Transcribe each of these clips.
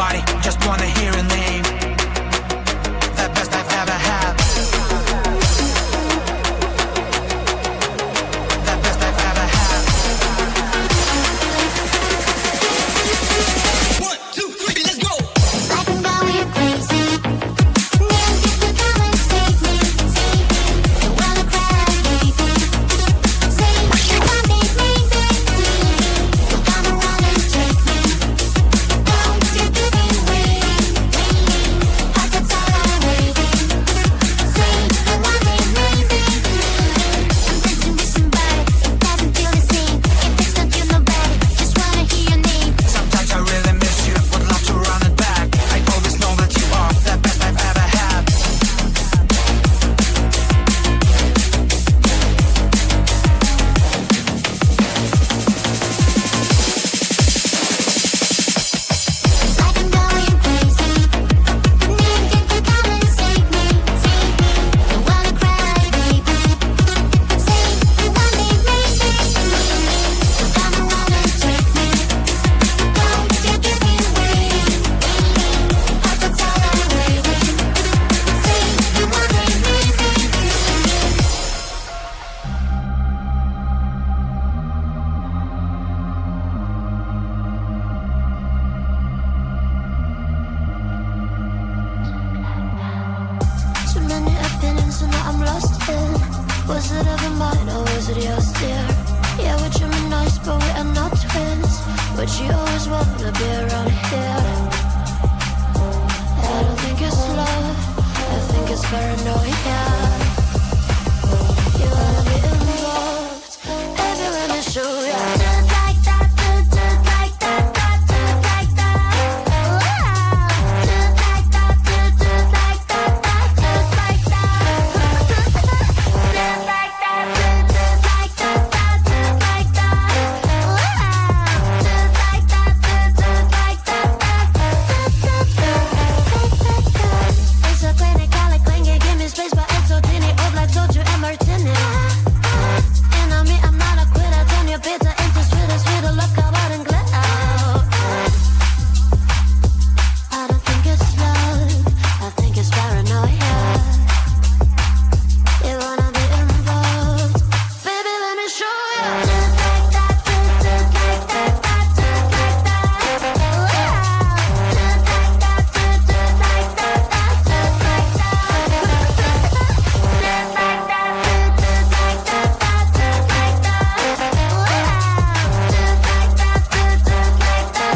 body, just wanna hear a name. The best I've ever had. The best I've ever had. 1, 2, 3, let's go. It's like I'm going crazy. Now get the come and save me. See, don't wanna cry, baby. Say, one day maybe you'll come around and take me. Don't you give me waiting. That's all I'm waiting. Say, one day maybe I'm dancing with somebody. It doesn't feel the same. If it's not you, nobody. Just wanna hear your name. Sometimes I really miss you, would love to run it back. I always know that you are the best I've ever had. It's like I'm going crazy. Now get the come and save me. See, don't wanna cry, baby. Say, one day maybe you'll come around and take me. Don't you give me waiting. That's all I'm waiting. Say, one day maybe. Too many opinions and now I'm lost in. Was it ever mine or was it yours, dear? Yeah, we're Geminis, but we are not twins. But you always wanted to be around here. I don't think it's love, I think it's paranoia. You wanna be involved, baby, let me show ya. Do it like that, do it like that, do it like that. Wow. Do it like that, do it like that, do it like that. Do it like that, do it like that, do it like that. Wow. Do it like that, do it like that, It's so clinical, like clinging, give me space, but it's so teeny. Old like soju and martini. And on me, I'm not a quitter. Turn your bitter into sweeter, sweeter. Love covered in glitter. I don't think it's love, I think it's paranoia. You wanna be involved, baby, let me show ya. Do it like that, do it like that, do it like that. Wow. Do it like that, do it like that, do it like that. Do it like that, do it like that, do it like that. Wow. Do it like that, do it like that.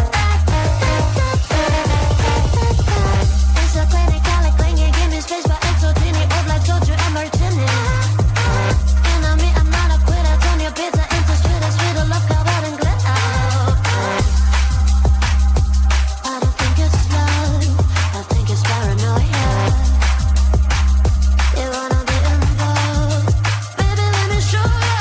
It's so clinical, like clinging, give me space, but it's so teeny. Old like soju and martini. And on me, I'm not a quitter. Turn your bitter into sweeter, sweeter. Love covered in glitter. I don't think it's love, I think it's paranoia. You wanna be involved, baby, let me show ya.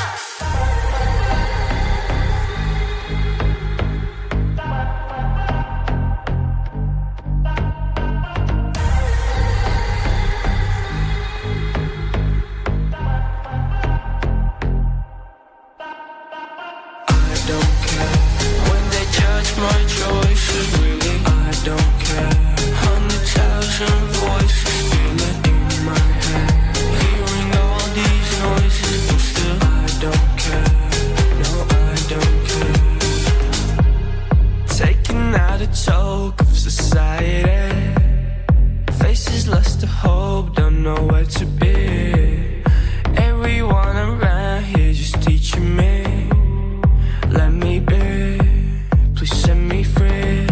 I don't care when they judge my choices. Really, I don't care. 100,000 voices feeling in my head, hearing all these noises, but still I don't care. No, I don't care. Taking out a toke of society. Faces lost the hope, don't know where to be. Everyone around here just teaching me. Let me be, please set me free.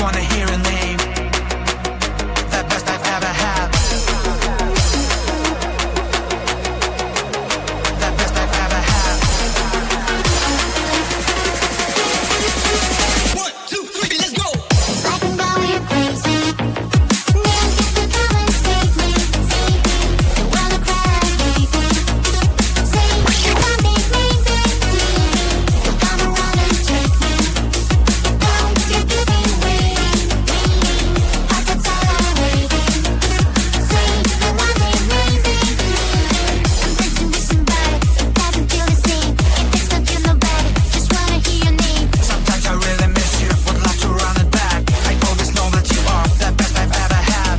wanna hear a name. The best I've ever had. The best I've ever had. 1, 2, 3, let's go. It's like I'm going crazy. Now get to come and save me. The world will cry, baby. Say you want me, maybe. You'll come around and take me. Don't you give me away. Hearts are tolerating. Say you want me, maybe. I'm dancing with somebody. It doesn't feel the same. If it's not you, nobody. Just wanna hear your name. Sometimes I really miss you, would love to run it back. I always know that you are the best I've ever had.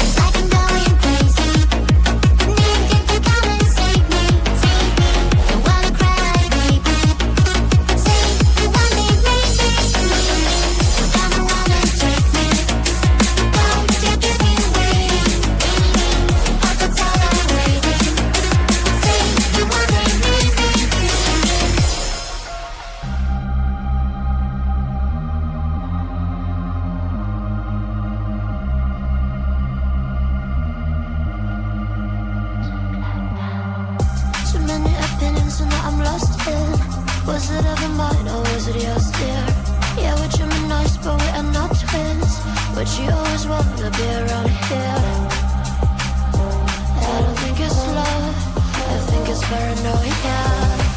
It's like I'm going crazy. Now get to come and save me. The world will cry, baby. Say you want me, maybe. You'll come around and take me. Don't you give me away. Hearts are tolerating. Say you want me, maybe. Too many opinions and now I'm lost in. Was it ever mine or was it yours, dear? Yeah, we're Gemini's but we are not twins. But you always wanted to be around here. I don't think it's love, I think it's paranoia.